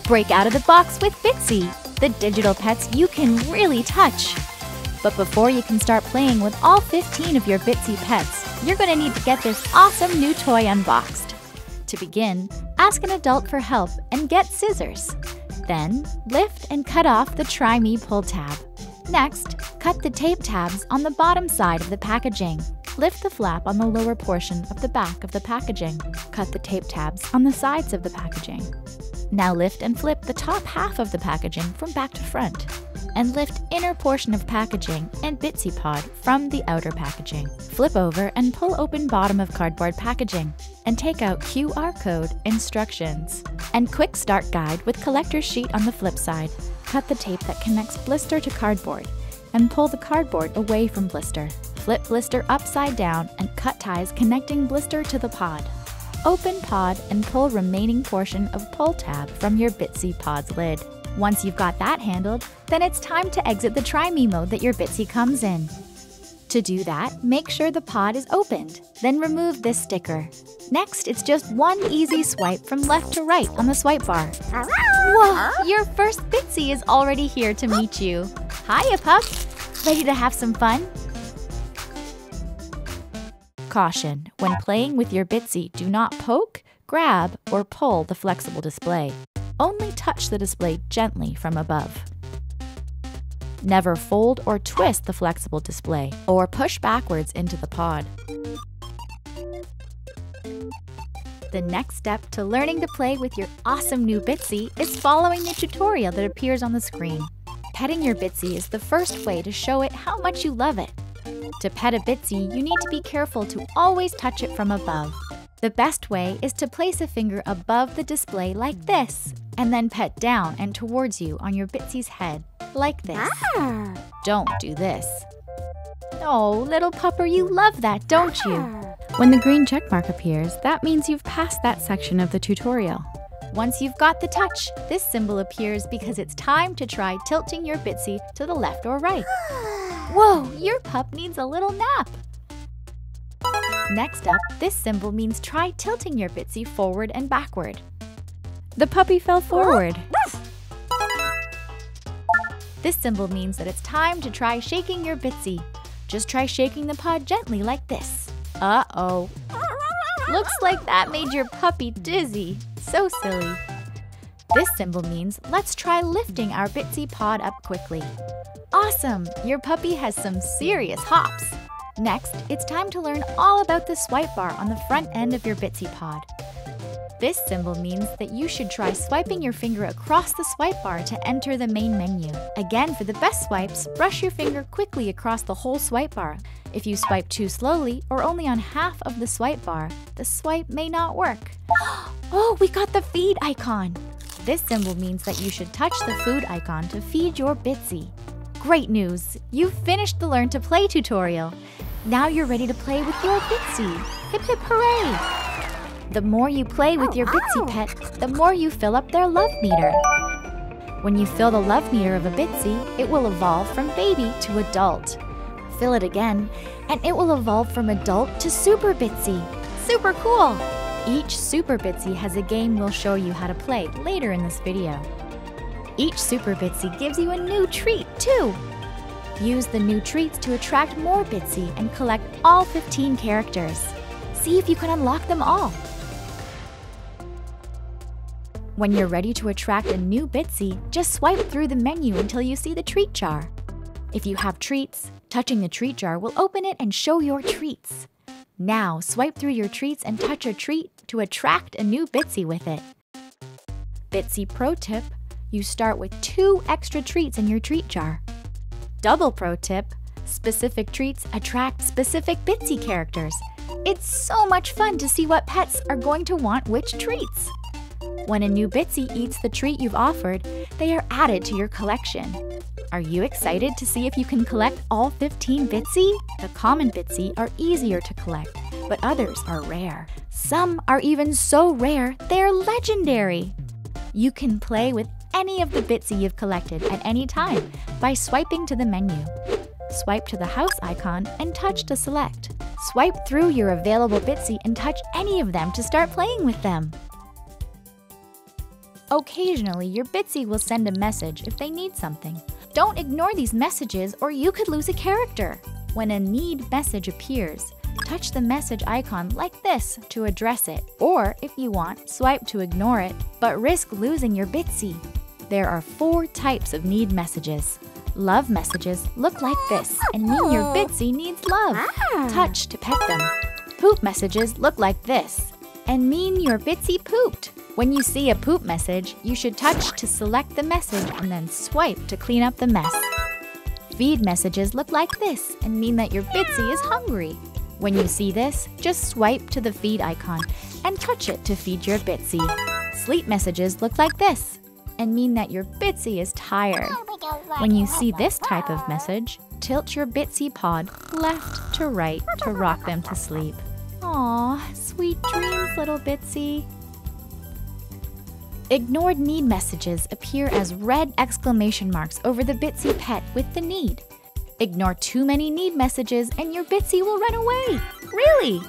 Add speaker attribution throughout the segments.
Speaker 1: Break out of the box with Bitzee, the digital pets you can really touch. But before you can start playing with all 15 of your Bitzee pets, you're going to need to get this awesome new toy unboxed. To begin, ask an adult for help and get scissors. Then, lift and cut off the Try Me pull tab. Next, cut the tape tabs on the bottom side of the packaging. Lift the flap on the lower portion of the back of the packaging. Cut the tape tabs on the sides of the packaging. Now lift and flip the top half of the packaging from back to front. And lift inner portion of packaging and Bitzee pod from the outer packaging. Flip over and pull open bottom of cardboard packaging. And take out QR code, instructions, and quick start guide with collector's sheet on the flip side. Cut the tape that connects blister to cardboard and pull the cardboard away from blister. Flip blister upside down and cut ties connecting blister to the pod. Open pod and pull remaining portion of pull tab from your Bitzee pod's lid. Once you've got that handled, then it's time to exit the Try Me mode that your Bitzee comes in. To do that, make sure the pod is opened, then remove this sticker. Next, it's just one easy swipe from left to right on the swipe bar. Whoa, your first Bitzee is already here to meet you. Hiya, pup! Ready to have some fun? Caution: when playing with your Bitzee, do not poke, grab, or pull the flexible display. Only touch the display gently from above. Never fold or twist the flexible display, or push backwards into the pod. The next step to learning to play with your awesome new Bitzee is following the tutorial that appears on the screen. Petting your Bitzee is the first way to show it how much you love it. To pet a Bitzee, you need to be careful to always touch it from above. The best way is to place a finger above the display like this, and then pet down and towards you on your Bitzee's head, like this. Don't do this. Oh, little pupper, you love that, don't you? When the green check mark appears, that means you've passed that section of the tutorial. Once you've got the touch, this symbol appears because it's time to try tilting your Bitzee to the left or right. Whoa, your pup needs a little nap! Next up, this symbol means try tilting your Bitzee forward and backward. The puppy fell forward. This symbol means that it's time to try shaking your Bitzee. Just try shaking the pod gently like this. Uh-oh. Looks like that made your puppy dizzy. So silly. This symbol means let's try lifting our Bitzee pod up quickly. Awesome! Your puppy has some serious hops. Next, it's time to learn all about the swipe bar on the front end of your Bitzee pod. This symbol means that you should try swiping your finger across the swipe bar to enter the main menu. Again, for the best swipes, brush your finger quickly across the whole swipe bar. If you swipe too slowly or only on half of the swipe bar, the swipe may not work. Oh, we got the feed icon! This symbol means that you should touch the food icon to feed your Bitzee. Great news! You've finished the Learn to Play tutorial. Now you're ready to play with your Bitzee. Hip hip hooray! The more you play with your Bitzee pet, the more you fill up their love meter. When you fill the love meter of a Bitzee, it will evolve from baby to adult. Fill it again, and it will evolve from adult to Super Bitzee. Super cool! Each Super Bitzee has a game we'll show you how to play later in this video. Each Super Bitzee gives you a new treat, too. Use the new treats to attract more Bitzee and collect all 15 characters. See if you can unlock them all. When you're ready to attract a new Bitzee, just swipe through the menu until you see the treat jar. If you have treats, touching the treat jar will open it and show your treats. Now, swipe through your treats and touch a treat to attract a new Bitzee with it. Bitzee pro tip: you start with 2 extra treats in your treat jar. Double pro tip: specific treats attract specific Bitzee characters. It's so much fun to see what pets are going to want which treats. When a new Bitzee eats the treat you've offered, they are added to your collection. Are you excited to see if you can collect all 15 Bitzee? The common Bitzee are easier to collect, but others are rare. Some are even so rare, they're legendary. You can play with any of the Bitzee you've collected at any time by swiping to the menu. Swipe to the house icon and touch to select. Swipe through your available Bitzee and touch any of them to start playing with them. Occasionally, your Bitzee will send a message if they need something. Don't ignore these messages or you could lose a character. When a need message appears, touch the message icon like this to address it, or if you want, swipe to ignore it, but risk losing your Bitzee. There are 4 types of need messages. Love messages look like this and mean your Bitzee needs love. Touch to pet them. Poop messages look like this and mean your Bitzee pooped. When you see a poop message, you should touch to select the message and then swipe to clean up the mess. Feed messages look like this and mean that your Bitzee is hungry. When you see this, just swipe to the feed icon and touch it to feed your Bitzee. Sleep messages look like this and mean that your Bitzee is tired. When you see this type of message, tilt your Bitzee pod left to right to rock them to sleep. Aw, sweet dreams, little Bitzee. Ignored need messages appear as red exclamation marks over the Bitzee pet with the need. Ignore too many need messages and your Bitzee will run away. Really?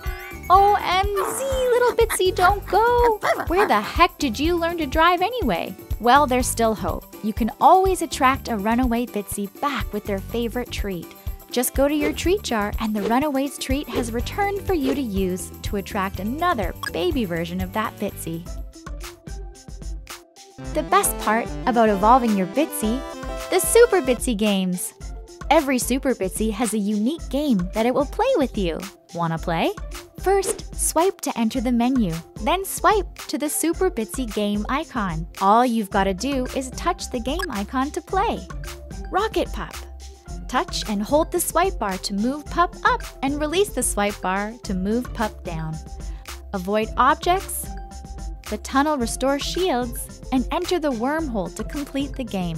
Speaker 1: OMZ, little Bitzee, don't go! Where the heck did you learn to drive anyway? Well, there's still hope. You can always attract a runaway Bitzee back with their favorite treat. Just go to your treat jar and the runaway's treat has returned for you to use to attract another baby version of that Bitzee. The best part about evolving your Bitzee, the Super Bitzee games. Every Super Bitzee has a unique game that it will play with you. Wanna play? First, swipe to enter the menu, then swipe to the Super Bitzee game icon. All you've got to do is touch the game icon to play. Rocket Pup. Touch and hold the swipe bar to move Pup up and release the swipe bar to move Pup down. Avoid objects. The tunnel restores shields and enter the wormhole to complete the game.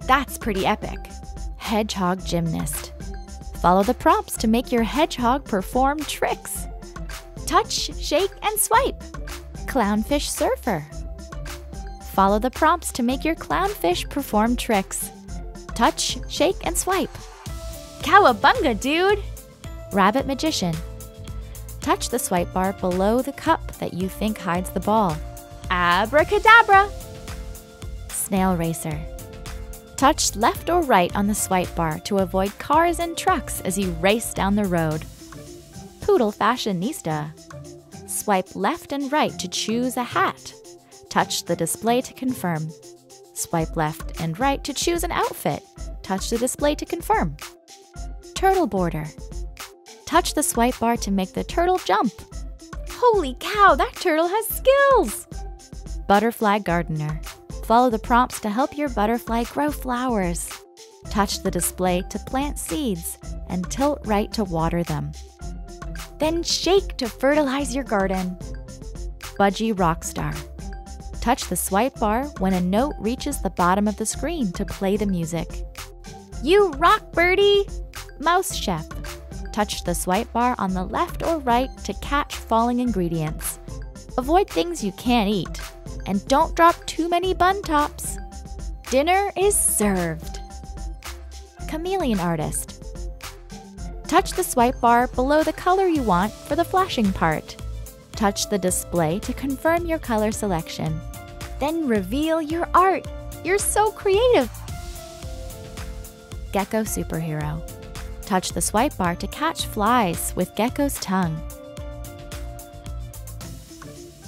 Speaker 1: That's pretty epic. Hedgehog Gymnast. Follow the prompts to make your hedgehog perform tricks. Touch, shake, and swipe. Clownfish Surfer. Follow the prompts to make your clownfish perform tricks. Touch, shake, and swipe. Cowabunga, dude! Rabbit Magician. Touch the swipe bar below the cup that you think hides the ball. Abracadabra! Snail Racer. Touch left or right on the swipe bar to avoid cars and trucks as you race down the road. Poodle Fashionista. Swipe left and right to choose a hat. Touch the display to confirm. Swipe left and right to choose an outfit. Touch the display to confirm. Turtle Border. Touch the swipe bar to make the turtle jump. Holy cow, that turtle has skills! Butterfly Gardener. Follow the prompts to help your butterfly grow flowers. Touch the display to plant seeds and tilt right to water them. Then shake to fertilize your garden. Budgie Rockstar. Touch the swipe bar when a note reaches the bottom of the screen to play the music. You rock, birdie! Mouse Chef. Touch the swipe bar on the left or right to catch falling ingredients. Avoid things you can't eat. And don't drop too many bun tops. Dinner is served. Chameleon Artist. Touch the swipe bar below the color you want for the flashing part. Touch the display to confirm your color selection. Then reveal your art. You're so creative. Gecko Superhero. Touch the swipe bar to catch flies with Gecko's tongue.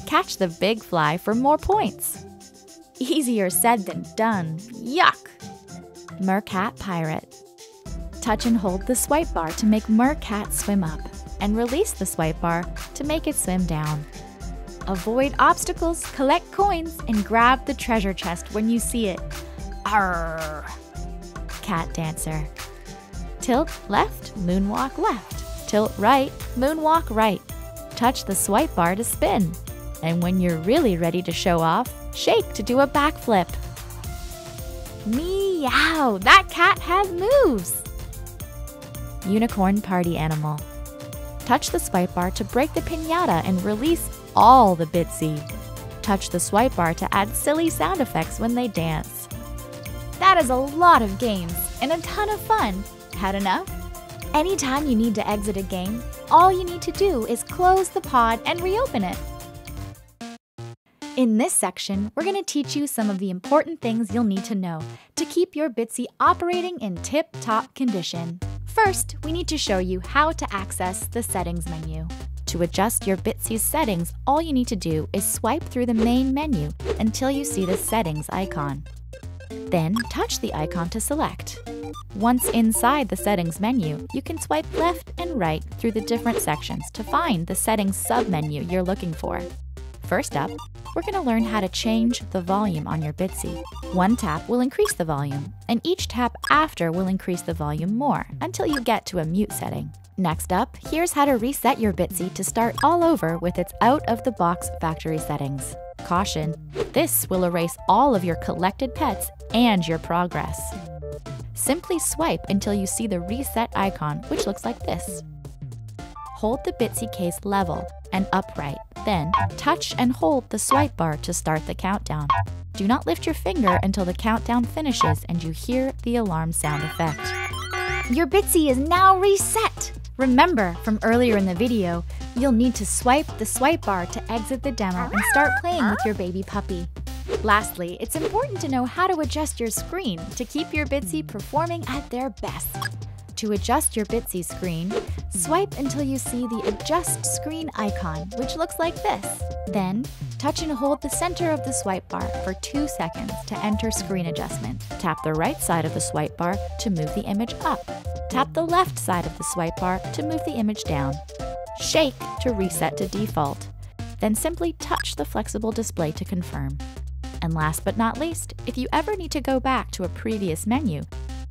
Speaker 1: Catch the big fly for more points. Easier said than done. Yuck! Mercat Pirate. Touch and hold the swipe bar to make Mercat swim up, and release the swipe bar to make it swim down. Avoid obstacles, collect coins, and grab the treasure chest when you see it. Arrgh! Cat Dancer. Tilt left, moonwalk left. Tilt right, moonwalk right. Touch the swipe bar to spin. And when you're really ready to show off, shake to do a backflip. Meow! That cat has moves! Unicorn Party Animal. Touch the swipe bar to break the piñata and release all the Bitzee. Touch the swipe bar to add silly sound effects when they dance. That is a lot of games and a ton of fun. Had enough? Anytime you need to exit a game, all you need to do is close the pod and reopen it. In this section, we're going to teach you some of the important things you'll need to know to keep your Bitzee operating in tip-top condition. First, we need to show you how to access the settings menu. To adjust your Bitzee's settings, all you need to do is swipe through the main menu until you see the settings icon. Then touch the icon to select. Once inside the settings menu, you can swipe left and right through the different sections to find the settings submenu you're looking for. First up, we're going to learn how to change the volume on your Bitzee. One tap will increase the volume, and each tap after will increase the volume more until you get to a mute setting. Next up, here's how to reset your Bitzee to start all over with its out-of-the-box factory settings. Caution, this will erase all of your collected pets and your progress. Simply swipe until you see the reset icon, which looks like this. Hold the Bitzee case level and upright, then touch and hold the swipe bar to start the countdown. Do not lift your finger until the countdown finishes and you hear the alarm sound effect. Your Bitzee is now reset! Remember from earlier in the video, you'll need to swipe the swipe bar to exit the demo and start playing with your baby puppy. Lastly, it's important to know how to adjust your screen to keep your Bitzee performing at their best. To adjust your Bitzee screen, swipe until you see the Adjust Screen icon, which looks like this. Then, touch and hold the center of the swipe bar for 2 seconds to enter screen adjustment. Tap the right side of the swipe bar to move the image up. Tap the left side of the swipe bar to move the image down. Shake to reset to default. Then simply touch the flexible display to confirm. And last but not least, if you ever need to go back to a previous menu,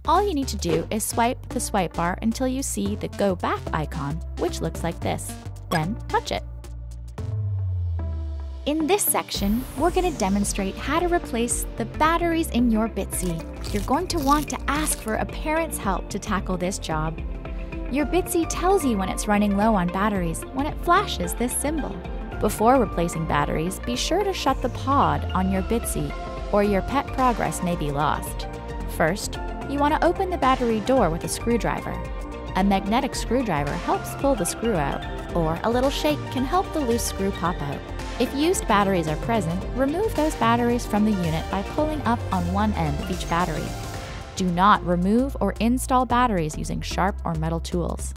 Speaker 1: all you need to do is swipe the swipe bar until you see the Go Back icon, which looks like this. Then touch it. In this section, we're going to demonstrate how to replace the batteries in your Bitzee. You're going to want to ask for a parent's help to tackle this job. Your Bitzee tells you when it's running low on batteries when it flashes this symbol. Before replacing batteries, be sure to shut the pod on your Bitzee, or your pet progress may be lost. First, you want to open the battery door with a screwdriver. A magnetic screwdriver helps pull the screw out, or a little shake can help the loose screw pop out. If used batteries are present, remove those batteries from the unit by pulling up on one end of each battery. Do not remove or install batteries using sharp or metal tools.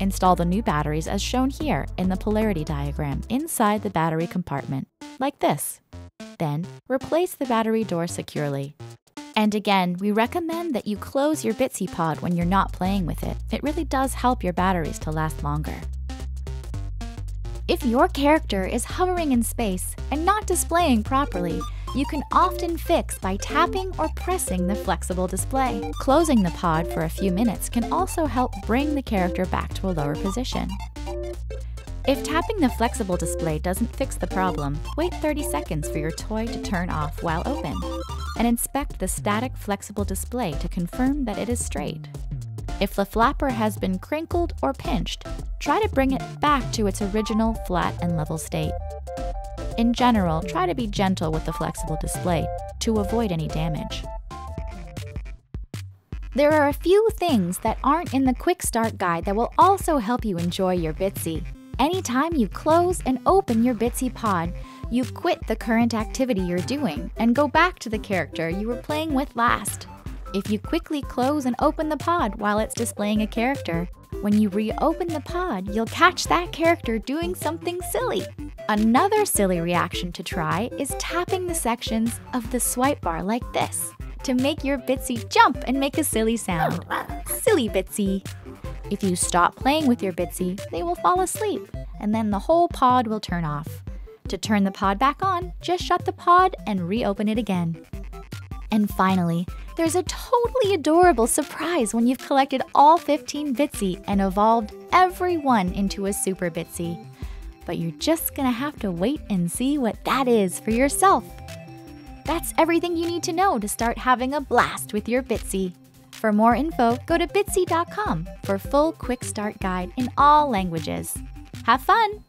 Speaker 1: Install the new batteries as shown here in the polarity diagram inside the battery compartment, like this. Then, replace the battery door securely. And again, we recommend that you close your Bitzee pod when you're not playing with it. It really does help your batteries to last longer. If your character is hovering in space and not displaying properly, you can often fix by tapping or pressing the flexible display. Closing the pod for a few minutes can also help bring the character back to a lower position. If tapping the flexible display doesn't fix the problem, wait 30 seconds for your toy to turn off while open, and inspect the static flexible display to confirm that it is straight. If the flapper has been crinkled or pinched, try to bring it back to its original flat and level state. In general, try to be gentle with the flexible display to avoid any damage. There are a few things that aren't in the Quick Start Guide that will also help you enjoy your Bitzee. Anytime you close and open your Bitzee pod, you quit the current activity you're doing and go back to the character you were playing with last. If you quickly close and open the pod while it's displaying a character, when you reopen the pod, you'll catch that character doing something silly. Another silly reaction to try is tapping the sections of the swipe bar like this to make your Bitzee jump and make a silly sound. Silly Bitzee! If you stop playing with your Bitzee, they will fall asleep, and then the whole pod will turn off. To turn the pod back on, just shut the pod and reopen it again. And finally, there's a totally adorable surprise when you've collected all 15 Bitzee and evolved every one into a Super Bitzee. But you're just gonna have to wait and see what that is for yourself. That's everything you need to know to start having a blast with your Bitzee. For more info, go to Bitzee.com for full Quick Start Guide in all languages. Have fun!